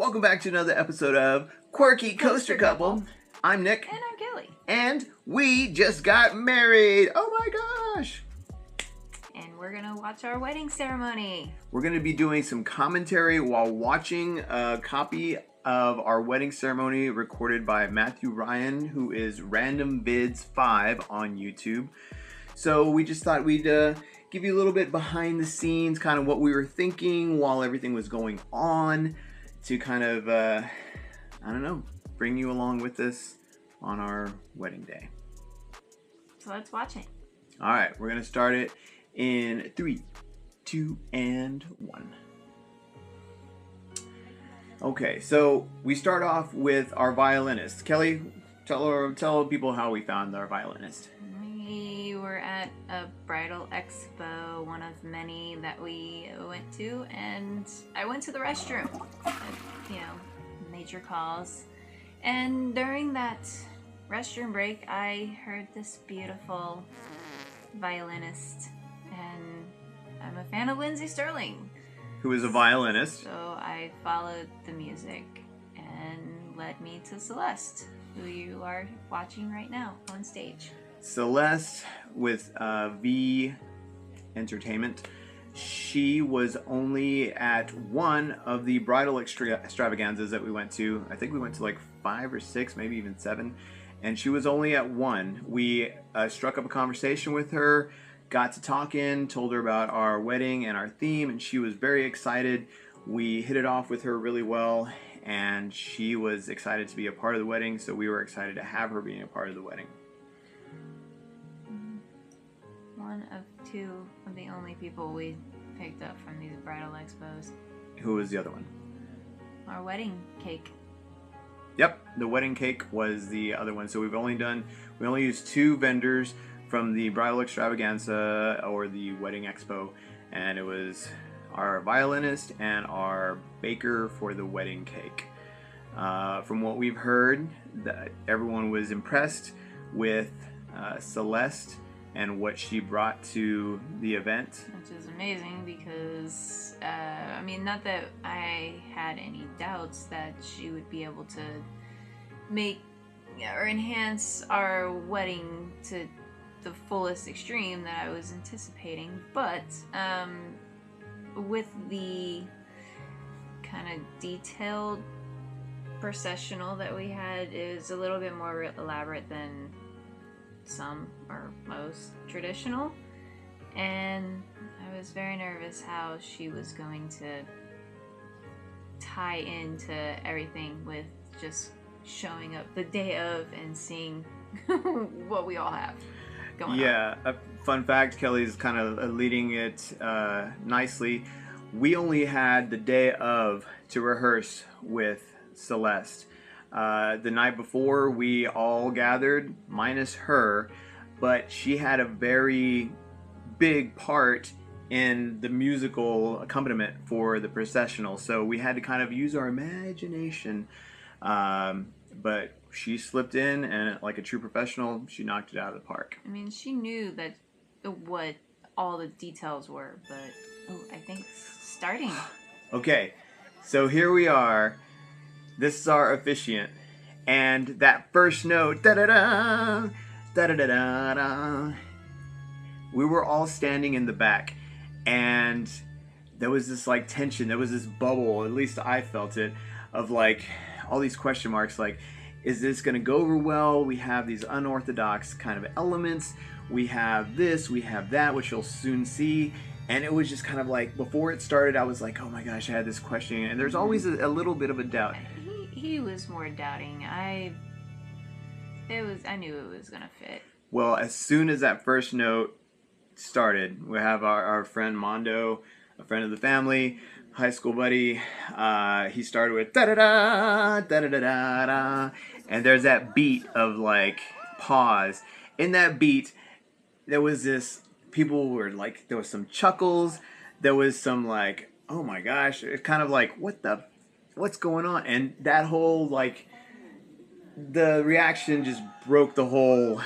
Welcome back to another episode of Quirky Coaster Couple. I'm Nick. And I'm Kelly. And we just got married. Oh my gosh. And we're going to watch our wedding ceremony. We're going to be doing some commentary while watching a copy of our wedding ceremony recorded by Matthew Ryan, who is Random Vids 5 on YouTube. So we just thought we'd give you a little bit behind the scenes, kind of what we were thinking while everything was going on, to kind of, I don't know, bring you along with us on our wedding day. So let's watch it. All right, we're going to start it in 3, 2, and 1. Okay, so we start off with our violinist. Kelly, tell people how we found our violinist. We were at a bridal expo, one of many that we went to, and I went to the restroom, major calls. And during that restroom break, I heard this beautiful violinist, and I'm a fan of Lindsay Sterling, who is a violinist. So I followed the music and led me to Celeste, who you are watching right now on stage. Celeste with V Entertainment. She was only at one of the bridal extravaganzas that we went to. I think we went to like 5 or 6, maybe even 7. And she was only at one. We struck up a conversation with her, got to talking, told her about our wedding and our theme, and she was very excited. We hit it off with her really well, and she was excited to be a part of the wedding, so we were excited to have her being a part of the wedding. One of 2 of the only people we picked up from these bridal expos. Who was the other one? Our wedding cake. Yep, the wedding cake was the other one. So we only used 2 vendors from the bridal extravaganza or the wedding expo, and it was our violinist and our baker for the wedding cake. From what we've heard, that everyone was impressed with Celeste and what she brought to the event. Which is amazing because, not that I had any doubts that she would be able to make or enhance our wedding to the fullest extreme that I was anticipating, but with the kind of detailed processional that we had, is a little bit more elaborate than some or most traditional, and I was very nervous how she was going to tie into everything with just showing up the day of and seeing what we all have going on. Yeah, a fun fact, Kelly's kind of leading it nicely. We only had the day of to rehearse with Celeste. The night before, we all gathered, minus her, but she had a very big part in the musical accompaniment for the processional, so we had to kind of use our imagination, but she slipped in, and like a true professional, she knocked it out of the park. I mean, she knew that what all the details were, but I think it's starting. Okay, so here we are. This is our officiant, and that first note, da-da-da, da-da-da-da-da, we were all standing in the back, and there was this like tension, there was this bubble, at least I felt it, of like all these question marks, like, is this gonna go over well? We have these unorthodox kind of elements, we have this, we have that, which you'll soon see. And it was just kind of like, before it started, I was like, oh my gosh, I had this question. And there's always a little bit of a doubt. He was more doubting. I knew it was gonna fit. Well, as soon as that first note started, we have our friend Mondo, a friend of the family, high school buddy. He started with da-da-da, da-da-da-da-da. And there's that beat of like pause. In that beat, there was this, people were like, there was some chuckles, there was some like, oh my gosh, it's kind of like, what's going on? And that whole like, the reaction just broke the whole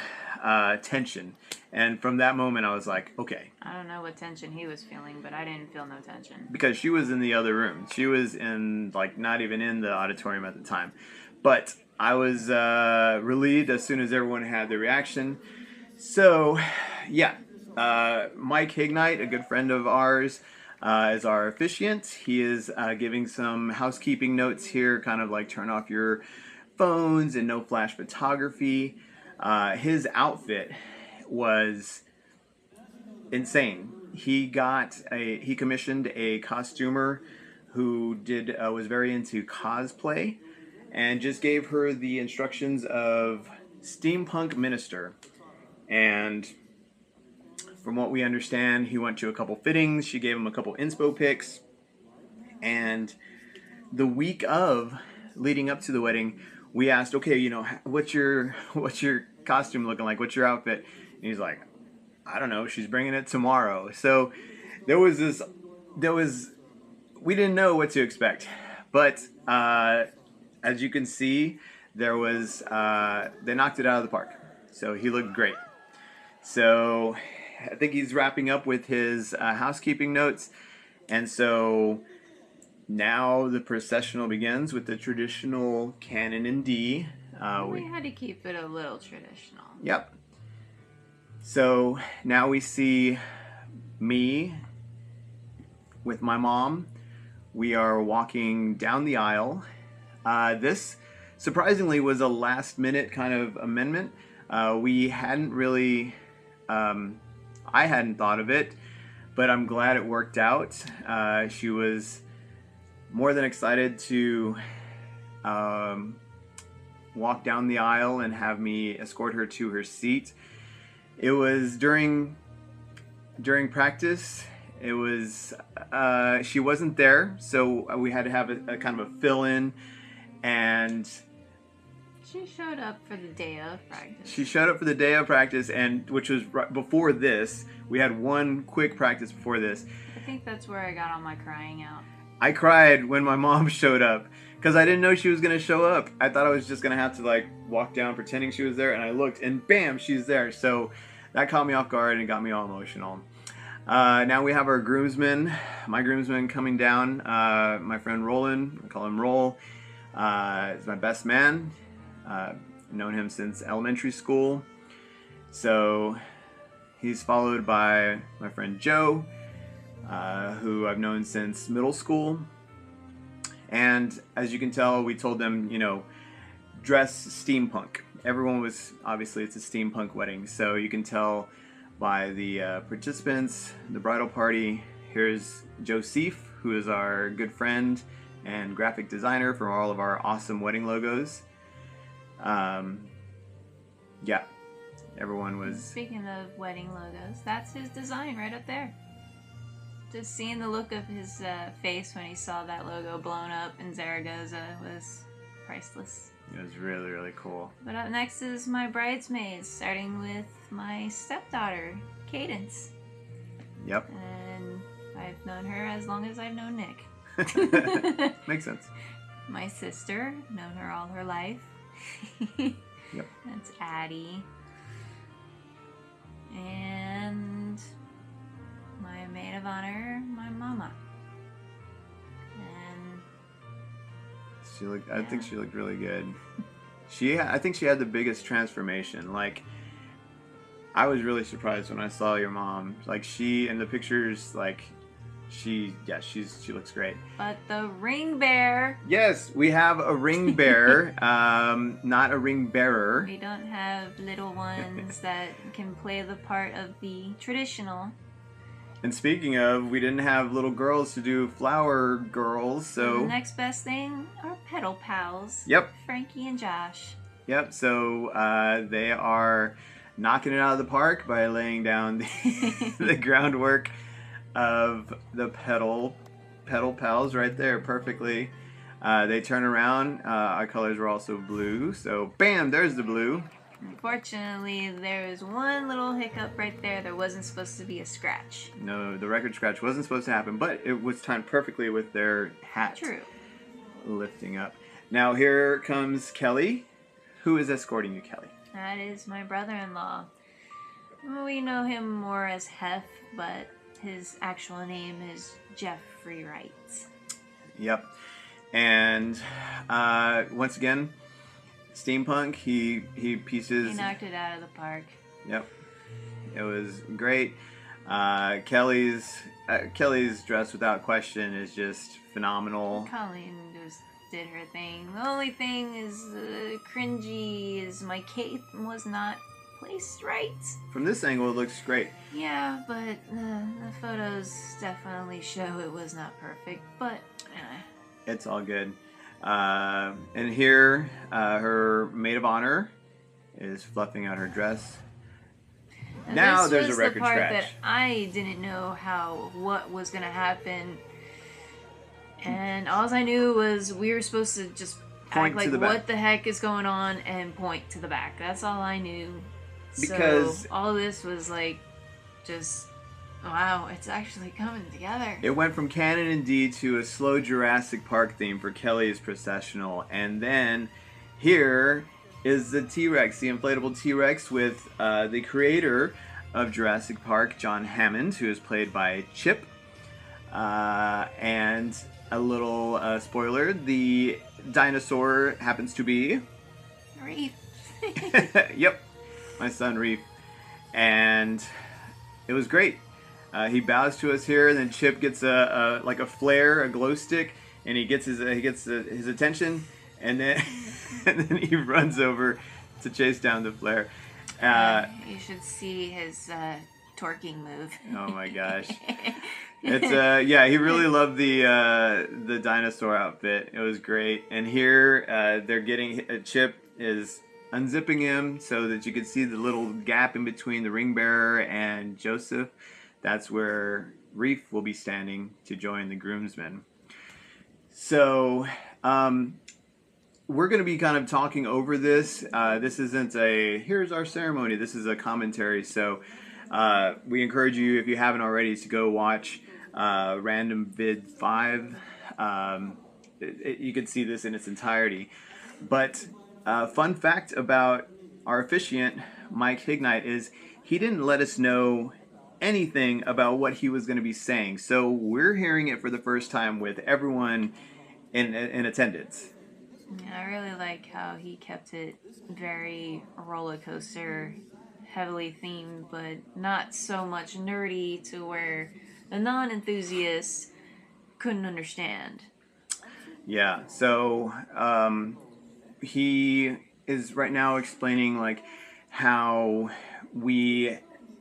tension. And from that moment, I was like, okay. I don't know what tension he was feeling, but I didn't feel no tension. Because she was in the other room. She was in, like, not even in the auditorium at the time. But I was relieved as soon as everyone had their reaction. So, yeah. Mike Hignite, a good friend of ours, is our officiant. He is giving some housekeeping notes here, kind of like turn off your phones and no flash photography. His outfit was insane. He commissioned a costumer who was very into cosplay and just gave her the instructions of steampunk minister. And from what we understand, he went to a couple fittings. She gave him a couple inspo pics. And the week leading up to the wedding, we asked, okay, what's your costume looking like? What's your outfit? And he's like, I don't know. She's bringing it tomorrow. So we didn't know what to expect. But as you can see, they knocked it out of the park. So he looked great. So I think he's wrapping up with his housekeeping notes. And so now the processional begins with the traditional canon in D. We had to keep it a little traditional. Yep. So now we see me with my mom. We are walking down the aisle. This surprisingly was a last minute kind of amendment. We hadn't really, I hadn't thought of it, but I'm glad it worked out. She was more than excited to walk down the aisle and have me escort her to her seat. It was during practice. It was she wasn't there, so we had to have a kind of a fill-in, and she showed up for the day of practice. She showed up for the day of practice, and which was right before this. We had one quick practice before this. I think that's where I got all my crying out. I cried when my mom showed up because I didn't know she was going to show up. I thought I was just going to have to like walk down pretending she was there, and I looked and bam, she's there. So that caught me off guard and got me all emotional. Now we have our groomsmen, my groomsmen coming down. My friend Roland, I call him Roll, is my best man. Known him since elementary school. So he's followed by my friend Joe, who I've known since middle school. And as you can tell, we told them, dress steampunk. Everyone was, obviously it's a steampunk wedding, so you can tell by the participants, the bridal party. Here's Joseph, who is our good friend and graphic designer for all of our awesome wedding logos. Yeah, everyone was... Speaking of wedding logos, that's his design right up there. Just seeing the look of his face when he saw that logo blown up in Zaragoza was priceless. It was really, really cool. But up next is my bridesmaids, starting with my stepdaughter, Cadence. Yep. And I've known her as long as I've known Nick. Makes sense. My sister, known her all her life. Yep. That's Addie. And my maid of honor, my mama. And she looked. I think she looked really good. I think she had the biggest transformation. Like, I was really surprised when I saw your mom. Like, she in the pictures, like, she looks great. But the ring bearer. Yes, we have a ring bearer, not a ring bearer. We don't have little ones that can play the part of the traditional. And speaking of, we didn't have little girls to do flower girls, so... The next best thing are pedal pals. Yep. Frankie and Josh. Yep, so they are knocking it out of the park by laying down the groundwork of the pedal pals right there perfectly. They turn around. Our colors were also blue, so bam, there's the blue. Unfortunately, there was one little hiccup right there. There wasn't supposed to be a scratch. No, the record scratch wasn't supposed to happen, but it was timed perfectly with their hat lifting up. Now here comes Kelly. Who is escorting you, Kelly? That is my brother-in-law. Well, we know him more as Hef, but his actual name is Jeffrey Wright. Yep. And once again, steampunk. He pieces. He knocked it out of the park. Yep. It was great. Kelly's dress, without question, is just phenomenal. Colleen just did her thing. The only thing is cringy is my cape was not placed right. From this angle, it looks great. Yeah, but the photos definitely show it was not perfect, but It's all good. And here, her maid of honor is fluffing out her dress. Now there's a record the part scratch. that I didn't know what was gonna happen, and all I knew was we were supposed to just Point act like to the back. what the heck is going on and point to the back. That's all I knew. Because so all this was like just wow, it's actually coming together. it went from canon indeed to a slow Jurassic Park theme for Kelly's processional, and then here is the T-Rex, the inflatable T-Rex with the creator of Jurassic Park, John Hammond, who is played by Chip. And a little spoiler, the dinosaur happens to be... Reef. Yep, my son Reef. And it was great. He bows to us here, and then Chip gets a flare, a glow stick, and he gets his attention, and then and then he runs over to chase down the flare. You should see his torquing move. Oh my gosh. It's yeah, he really loved the dinosaur outfit. It was great. And here they're getting Chip is unzipping him so that you can see the little gap in between the ring bearer and Joseph. That's where Reef will be standing to join the groomsmen. So we're going to be kind of talking over this. This isn't a here's our ceremony. This is a commentary. So we encourage you, if you haven't already, to go watch Random Vid 5. You can see this in its entirety. But fun fact about our officiant, Mike Hignite, is he didn't let us know anything about what he was going to be saying. So we're hearing it for the first time with everyone in attendance. Yeah, I really like how he kept it very roller coaster, heavily themed, but not so much nerdy to where the non-enthusiast couldn't understand. Yeah, so he is right now explaining like how we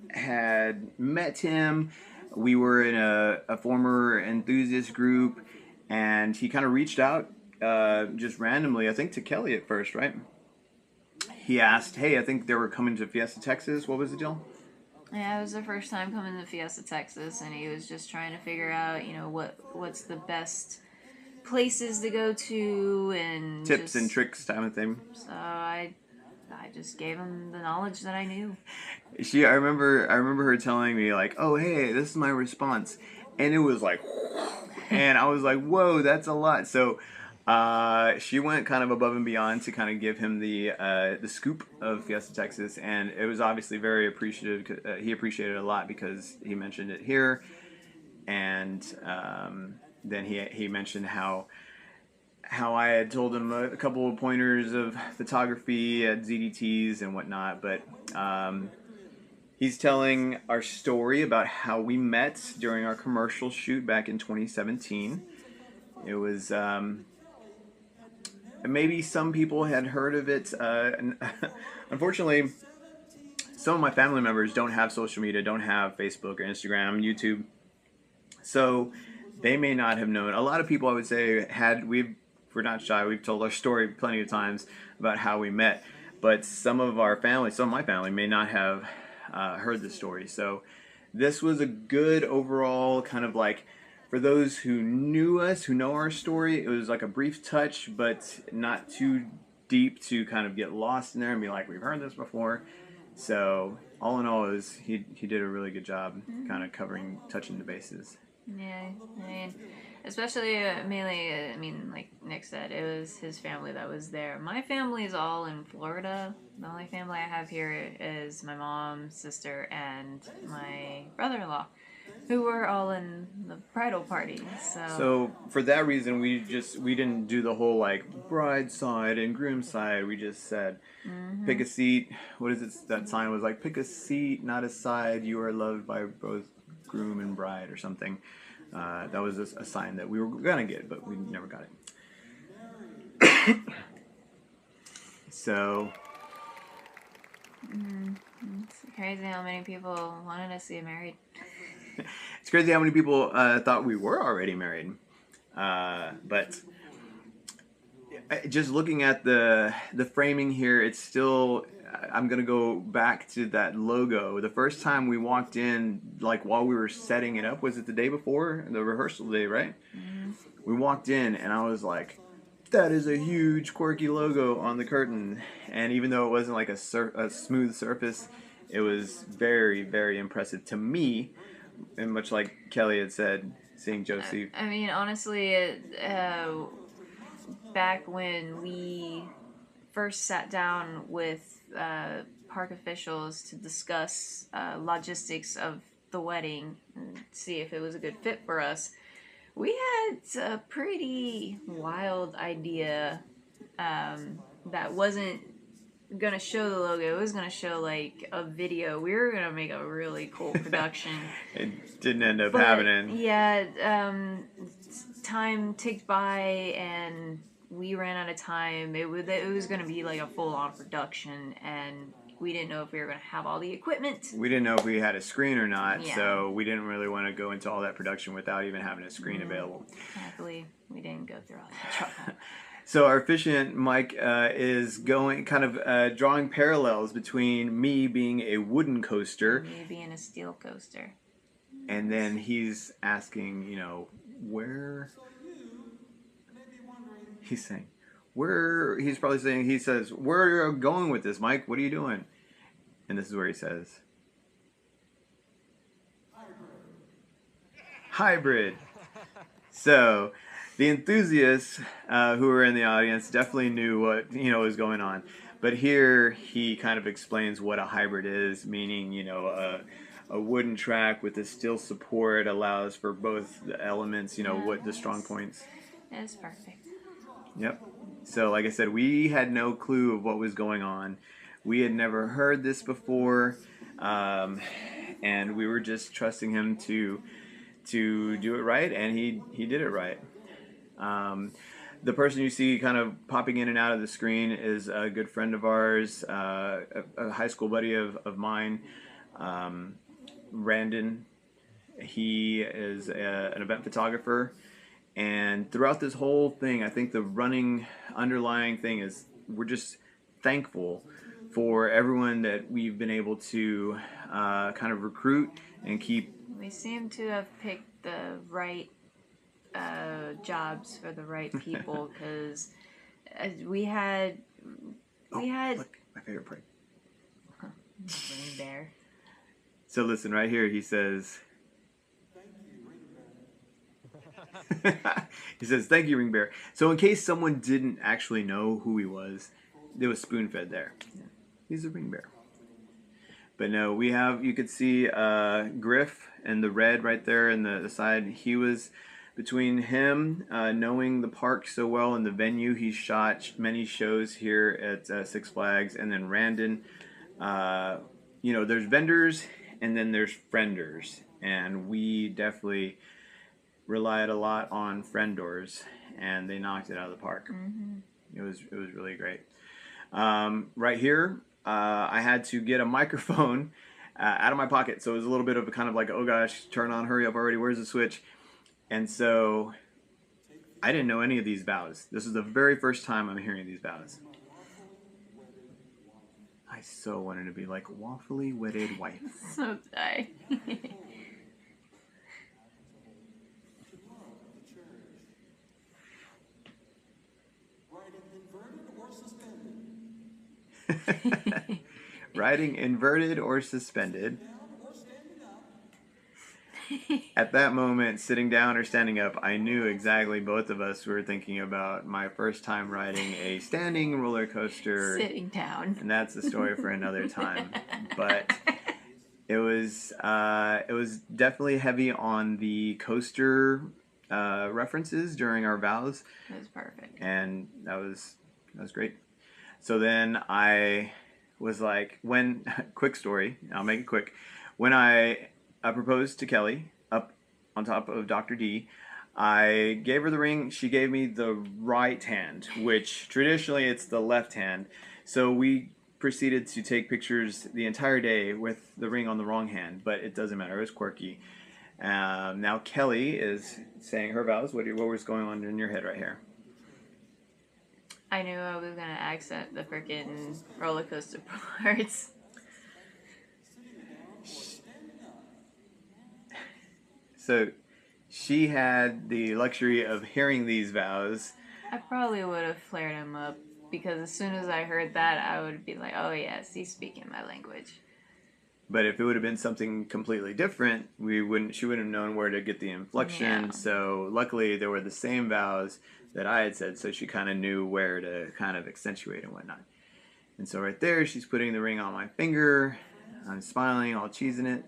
had met him. We were in a former enthusiast group, and he kind of reached out just randomly, I think to Kelly at first, right? He asked, hey, I think they were coming to Fiesta, Texas. What was the deal? Yeah, it was the first time coming to Fiesta, Texas, and he was just trying to figure out, you know, what's the best places to go to and tips and tricks type of thing. So I just gave him the knowledge that I knew. I remember her telling me like, "Oh, hey, this is my response," and it was like, and I was like, "Whoa, that's a lot." So she went kind of above and beyond to kind of give him the scoop of Fiesta, Texas, and it was obviously very appreciative. He appreciated it a lot because he mentioned it here, and then he mentioned how I had told him a couple of pointers of photography at ZDTs and whatnot, but he's telling our story about how we met during our commercial shoot back in 2017. It was maybe some people had heard of it. Unfortunately, some of my family members don't have social media, don't have Facebook or Instagram, YouTube, so they may not have known. A lot of people, I would say, we're not shy. We've told our story plenty of times about how we met, but some of my family may not have heard the story. So this was a good overall kind of like, for those who knew us, who know our story, it was like a brief touch, but not too deep to kind of get lost in there and be like, we've heard this before. So all in all, he did a really good job kind of touching the bases. Yeah, I mean, especially mainly, I mean, like Nick said, it was his family that was there. My family is all in Florida. The only family I have here is my mom, sister, and my brother-in-law, who were all in the bridal party. So, So for that reason, we didn't do the whole like bride side and groom side. We just said pick a seat. What is it? That sign was like pick a seat, not a side. You are loved by both groom and bride, or something. That was a sign that we were gonna get, but we never got it. So it's crazy how many people wanted to see married. it's crazy how many people thought we were already married. But just looking at the framing here, it's still. I'm gonna go back to that logo. The first time we walked in, like while we were setting it up, was it the day before the rehearsal day, right? We walked in, and I was like, "That is a huge Quirky logo on the curtain." And even though it wasn't like a smooth surface, it was very, very impressive to me. And much like Kelly had said, seeing Josie. I mean, honestly, back when we first sat down with park officials to discuss logistics of the wedding and see if it was a good fit for us, we had a pretty wild idea that wasn't gonna show the logo. It was gonna show like a video. We were gonna make a really cool production. It didn't end up But happening. yeah, time ticked by and we ran out of time. It was going to be like a full on production, and we didn't know if we were going to have all the equipment. We didn't know if we had a screen or not, Yeah. so we didn't really want to go into all that production without even having a screen available. Happily, we didn't go through all that trouble. So our efficient Mike is going kind of drawing parallels between me being a wooden coaster, Me being a steel coaster. and then he's asking, where. He's saying, where. He's probably saying, he says, where are you going with this, Mike? What are you doing? And this is where he says, hybrid. So the enthusiasts who were in the audience definitely knew what was going on, but here he kind of explains what a hybrid is, meaning a wooden track with a steel support allows for both the elements, what the strong points. It's perfect. Yep. So like I said, we had no clue of what was going on. We had never heard this before, and we were just trusting him to do it right, and he did it right. The person you see kind of popping in and out of the screen is a good friend of ours, a high school buddy of mine, Randon. He is an event photographer, and throughout this whole thing, I think the running underlying thing is we're just thankful for everyone that we've been able to kind of recruit and keep. We seem to have picked the right jobs for the right people, because we had Look, my favorite part. Rain Bear. So listen, right here he says. He says, "Thank you, Ring Bear." So in case someone didn't actually know who he was, there was spoon fed there. He's a Ring Bear. But no, you could see Griff and the red right there in the side. He was between him knowing the park so well and the venue. He shot many shows here at Six Flags, and then Randon. There's vendors and then there's frienders, and we definitely relied a lot on friendors, and they knocked it out of the park. Mm-hmm. It was really great. Right here, I had to get a microphone out of my pocket, so it was a little bit of a kind of like, oh gosh, turn on, hurry up already, where's the switch? And so I didn't know any of these vows. This is the very first time I'm hearing these vows. I so wanted to be like waffly wedded wife. So die. Riding inverted or suspended. At that moment, sitting down or standing up, I knew exactly both of us were thinking about my first time riding a standing roller coaster. Sitting down. And that's a story for another time. But it was definitely heavy on the coaster references during our vows. It was perfect. And that was great. So then I was like, quick story, I'll make it quick. When I proposed to Kelly up on top of Dr. D, I gave her the ring. She gave me the right hand, which traditionally it's the left hand. So we proceeded to take pictures the entire day with the ring on the wrong hand, but it doesn't matter. It was quirky. Now Kelly is saying her vows. What was going on in your head right here? I knew I was gonna accent the freaking roller coaster parts. So she had the luxury of hearing these vows. I probably would have flared him up because as soon as I heard that, I would be like, "Oh yes, he's speaking my language." But if it would have been something completely different, she wouldn't have known where to get the inflection. Yeah. So luckily, there were the same vows that I had said, so she kind of knew where to kind of accentuate and whatnot. And so right there, she's putting the ring on my finger. I'm smiling, all cheesing it.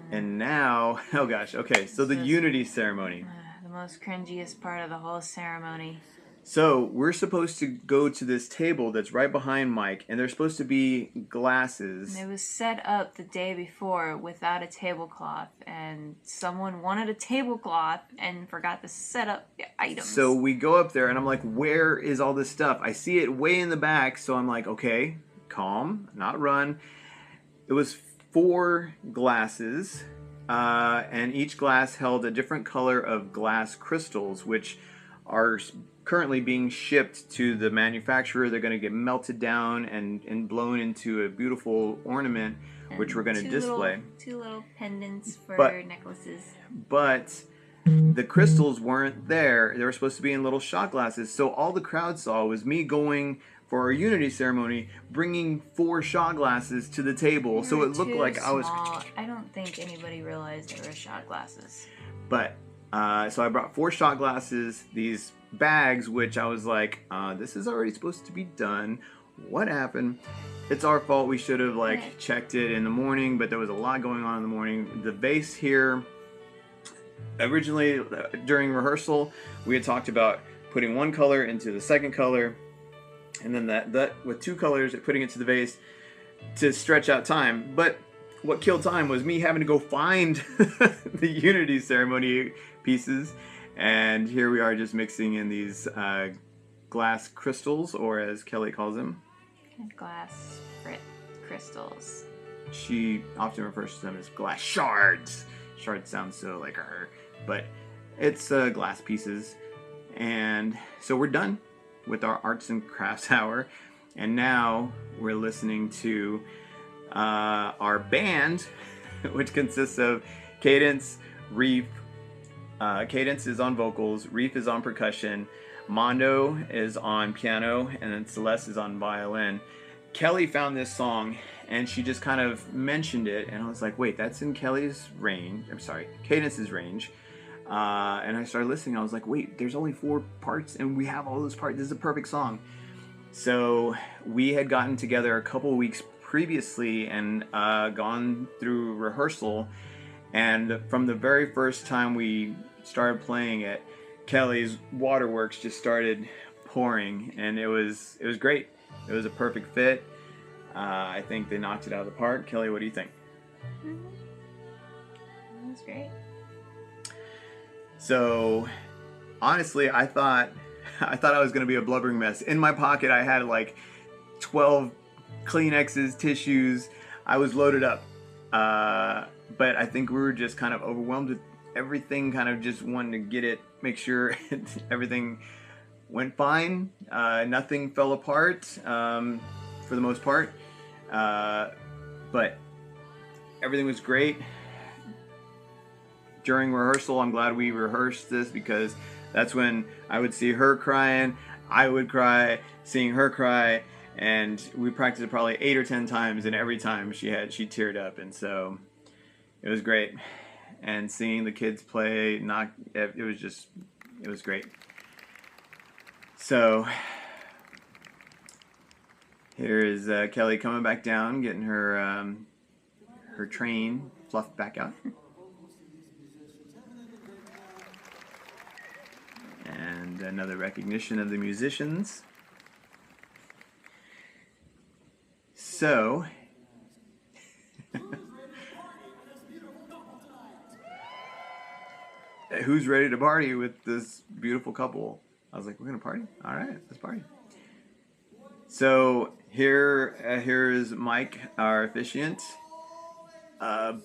And now, oh gosh, okay, so the unity ceremony. The most cringiest part of the whole ceremony. So we're supposed to go to this table that's right behind Mike, and there's supposed to be glasses. And it was set up the day before without a tablecloth, and someone wanted a tablecloth and forgot to set up the items. So we go up there, and I'm like, where is all this stuff? I see it way in the back, so I'm like, okay, calm, not run. It was 4 glasses, and each glass held a different color of glass crystals, which are currently being shipped to the manufacturer. They're going to get melted down and blown into a beautiful ornament, which we're going to display. 2 little pendants for necklaces. But the crystals weren't there. They were supposed to be in little shot glasses. So all the crowd saw was me going for our unity ceremony, bringing 4 shot glasses to the table. So it looked like I was... I don't think anybody realized they were shot glasses. But, so I brought 4 shot glasses, these bags, which I was like, this is already supposed to be done. What happened? It's our fault. We should have checked it in the morning, but there was a lot going on in the morning. The vase here, originally during rehearsal, we had talked about putting one color into the second color, and then that with 2 colors, putting it to the vase to stretch out time. But what killed time was me having to go find the unity ceremony pieces. And here we are just mixing in these glass crystals, or as Kelly calls them, glass crystals. She often refers to them as glass shards. Shards sounds so like her, but it's glass pieces. And so we're done with our arts and crafts hour, and now we're listening to our band, which consists of Cadence, Reef. Cadence is on vocals, Reef is on percussion, Mondo is on piano, and then Celeste is on violin. Kelly found this song, and she just kind of mentioned it, and I was like, wait, that's in Kelly's range. I'm sorry, Cadence's range. And I started listening, I was like, wait, there's only 4 parts, and we have all those parts. This is a perfect song. So we had gotten together a couple weeks previously and gone through rehearsal, and from the very first time we started playing it, Kelly's waterworks just started pouring, and it was great. It was a perfect fit. I think they knocked it out of the park. Kelly, what do you think? It was great. So, honestly, I thought I was going to be a blubbering mess. In my pocket, I had like 12 Kleenexes, tissues. I was loaded up. But I think we were just kind of overwhelmed with everything, kind of just wanting to get it, make sure everything went fine. Nothing fell apart for the most part. But everything was great. During rehearsal, I'm glad we rehearsed this, because that's when I would see her crying, I would cry, seeing her cry, And we practiced it probably 8 or 10 times, and every time she teared up, and so it was great. And seeing the kids play, it was great. So here is Kelly coming back down, getting her her train fluffed back out. And another recognition of the musicians. So, who's ready to party with this beautiful couple? I was like, we're gonna party? All right, let's party. So here is Mike, our officiant,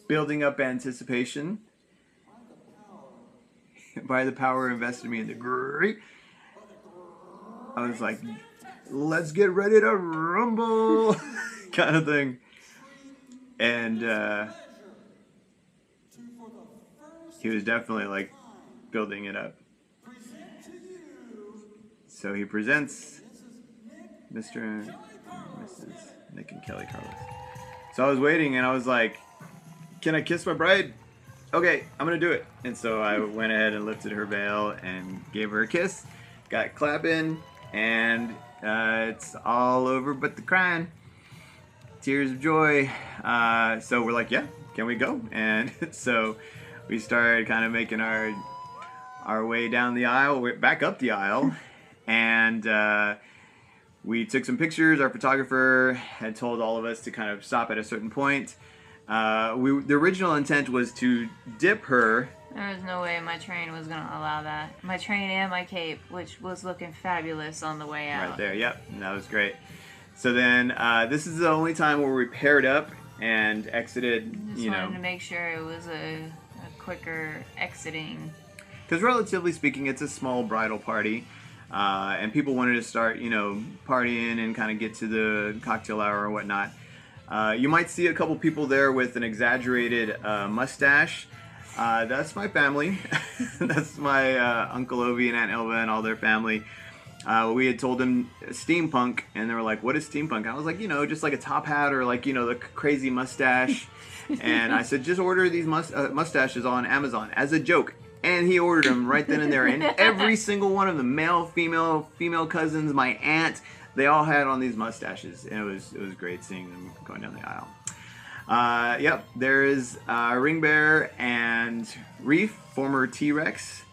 building up anticipation. By the power invested in me in the great. I was like, let's get ready to rumble, kind of thing. And he was definitely like building it up. So he presents Mr. and Mrs. Nick and Kelly Carlos. So I was waiting, and I was like, can I kiss my bride? Okay, I'm gonna do it. And so I went ahead and lifted her veil and gave her a kiss, got clapping, and it's all over but the crying. Tears of joy. So we're like, yeah, can we go? And so we started kind of making our way down the aisle, back up the aisle, and we took some pictures. Our photographer had told all of us to kind of stop at a certain point. The original intent was to dip her. There was no way my train was going to allow that. My train and my cape, which was looking fabulous on the way out. Right there, yep. That was great. So then, this is the only time where we paired up and exited, Just wanted to make sure it was a quicker exiting. Because relatively speaking, it's a small bridal party. And people wanted to start, partying and kind of get to the cocktail hour or whatnot. You might see a couple people there with an exaggerated mustache. That's my family. That's my Uncle Ovi and Aunt Elva and all their family. We had told them steampunk, and they were like, what is steampunk? I was like, just like a top hat or like, the crazy mustache. And I said, just order these mustaches on Amazon as a joke. And he ordered them right then and there. And every single one of them, male, female cousins, my aunt, they all had on these mustaches. And it was great seeing them going down the aisle. Yep, there is Ring Bear and Reef, former T-Rex,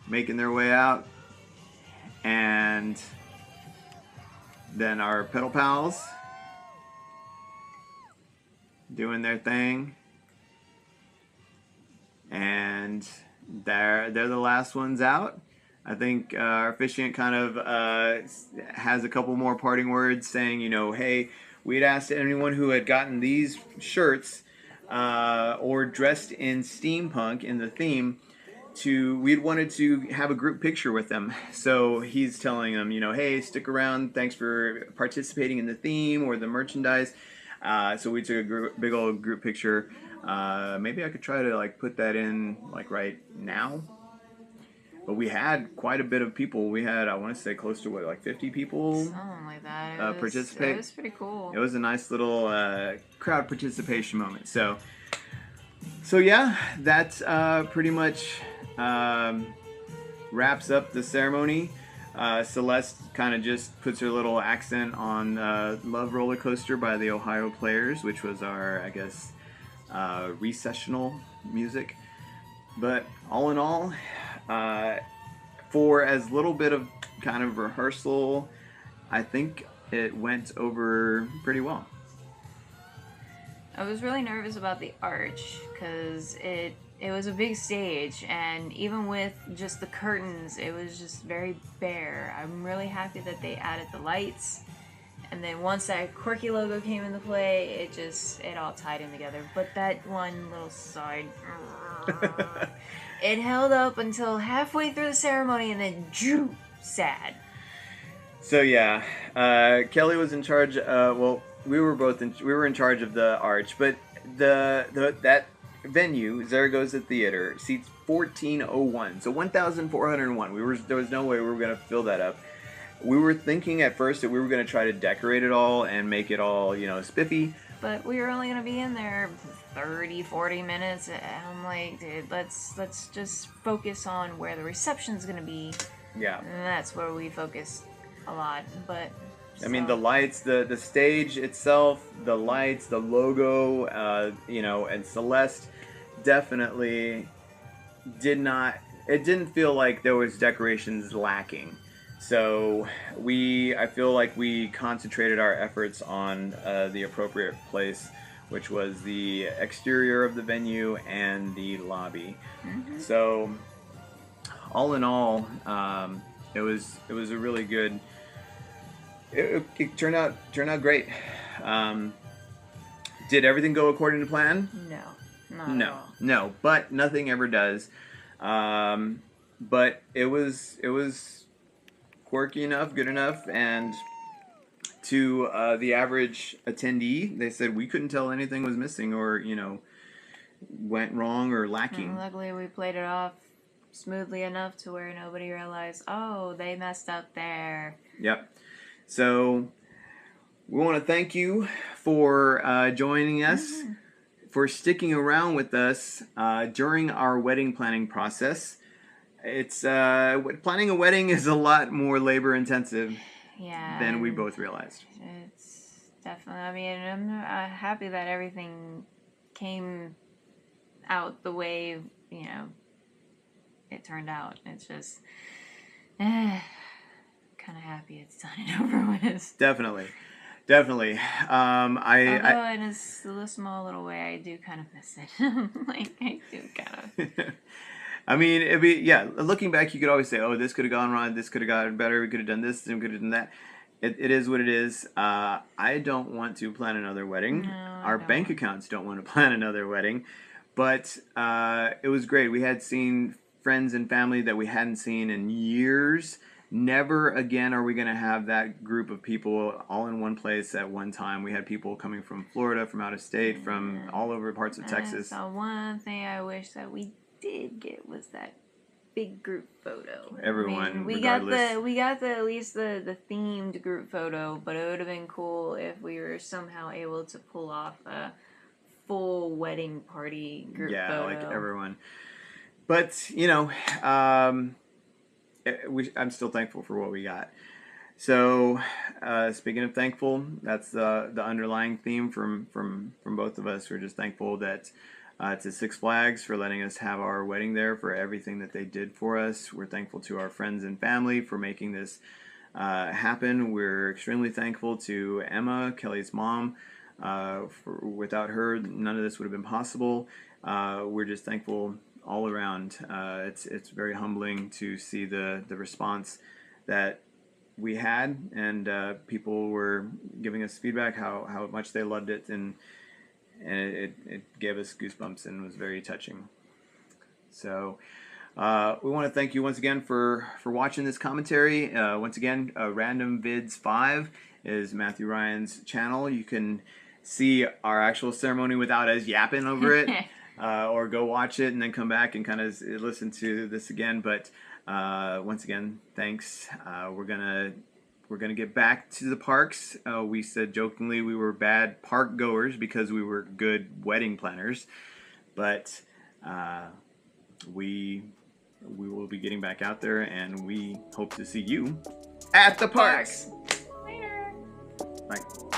making their way out. And then our pedal pals doing their thing. And they're the last ones out. I think our officiant kind of has a couple more parting words saying, hey, we had asked anyone who had gotten these shirts or dressed in steampunk in the theme we'd wanted to have a group picture with them. So he's telling them, hey, stick around. Thanks for participating in the theme or the merchandise. So we took a big old group picture. Maybe I could try to put that in right now. But we had quite a bit of people. We had, I want to say, close to 50 people. Something like that. Participate. It was pretty cool. It was a nice little crowd participation moment. So yeah, that's pretty much wraps up the ceremony. Celeste kind of just puts her little accent on Love Roller Coaster by the Ohio Players, which was our, I guess, recessional music. But all in all, for as little bit of kind of rehearsal, I think it went over pretty well. I was really nervous about the arch because it was a big stage, and even with just the curtains, it was just very bare. I'm really happy that they added the lights, and then once that Quirky logo came into play, it all tied in together. But that one little side, it held up until halfway through the ceremony, and then sad. So yeah, Kelly was in charge. We were in charge of the arch, but that venue, Zaragoza Theater, seats 1,401, so 1,401. There was no way we were gonna fill that up, We were thinking at first that we were going to try to decorate it all and make it all, you know, spiffy. But we were only going to be in there 30, 40 minutes. And I'm like, dude, let's just focus on where the reception's going to be. Yeah. And that's where we focus a lot. But I mean, the lights, the stage itself, the lights, the logo, you know, and Celeste definitely it didn't feel like there was decorations lacking. So I feel like we concentrated our efforts on the appropriate place, which was the exterior of the venue and the lobby. Mm-hmm. So all in all, it was a really good. It turned out great. Did everything go according to plan? No, not at all. No, but nothing ever does. But it was quirky enough, good enough, and to the average attendee, they said we couldn't tell anything was missing or, you know, went wrong or lacking. Luckily, we played it off smoothly enough to where nobody realized, oh, they messed up there. Yep. So we want to thank you for joining us, for sticking around with us during our wedding planning process. It's planning a wedding is a lot more labor intensive than we both realized. It's definitely. I mean, I'm happy that everything came out the way, you know, it turned out. It's just kind of happy it's done and over with. Definitely. Although in a small little way, I do kind of miss it. Like, I do kind of. I mean, looking back, you could always say, oh, this could have gone wrong, this could have gotten better, we could have done this, and we could have done that. It is what it is. I don't want to plan another wedding. No, Our bank accounts don't want to plan another wedding. But it was great. We had seen friends and family that we hadn't seen in years. Never again are we going to have that group of people all in one place at one time. We had people coming from Florida, from out of state, from all over parts of Texas. So one thing I wish that we did get was that big group photo. Everyone, we regardless. got at least the themed group photo, but it would have been cool if we were somehow able to pull off a full wedding party group photo. Yeah, like everyone. But you know, I'm still thankful for what we got. So, speaking of thankful, that's the underlying theme from both of us. We're just thankful that to Six Flags for letting us have our wedding there, for everything that they did for us. We're thankful to our friends and family for making this happen. We're extremely thankful to Emma, Kelly's mom. Without her, none of this would have been possible. We're just thankful all around. It's very humbling to see the response that we had, and people were giving us feedback how much they loved it, and it gave us goosebumps and was very touching. So we want to thank you once again for watching this commentary. Once again, Random Vids 5 is Matthew Ryan's channel. You can see our actual ceremony without us yapping over it. Or go watch it and then come back and kind of listen to this again. But once again, thanks. We're gonna get back to the parks. We said jokingly we were bad park goers because we were good wedding planners, but we will be getting back out there, and we hope to see you at the parks. Later. Bye.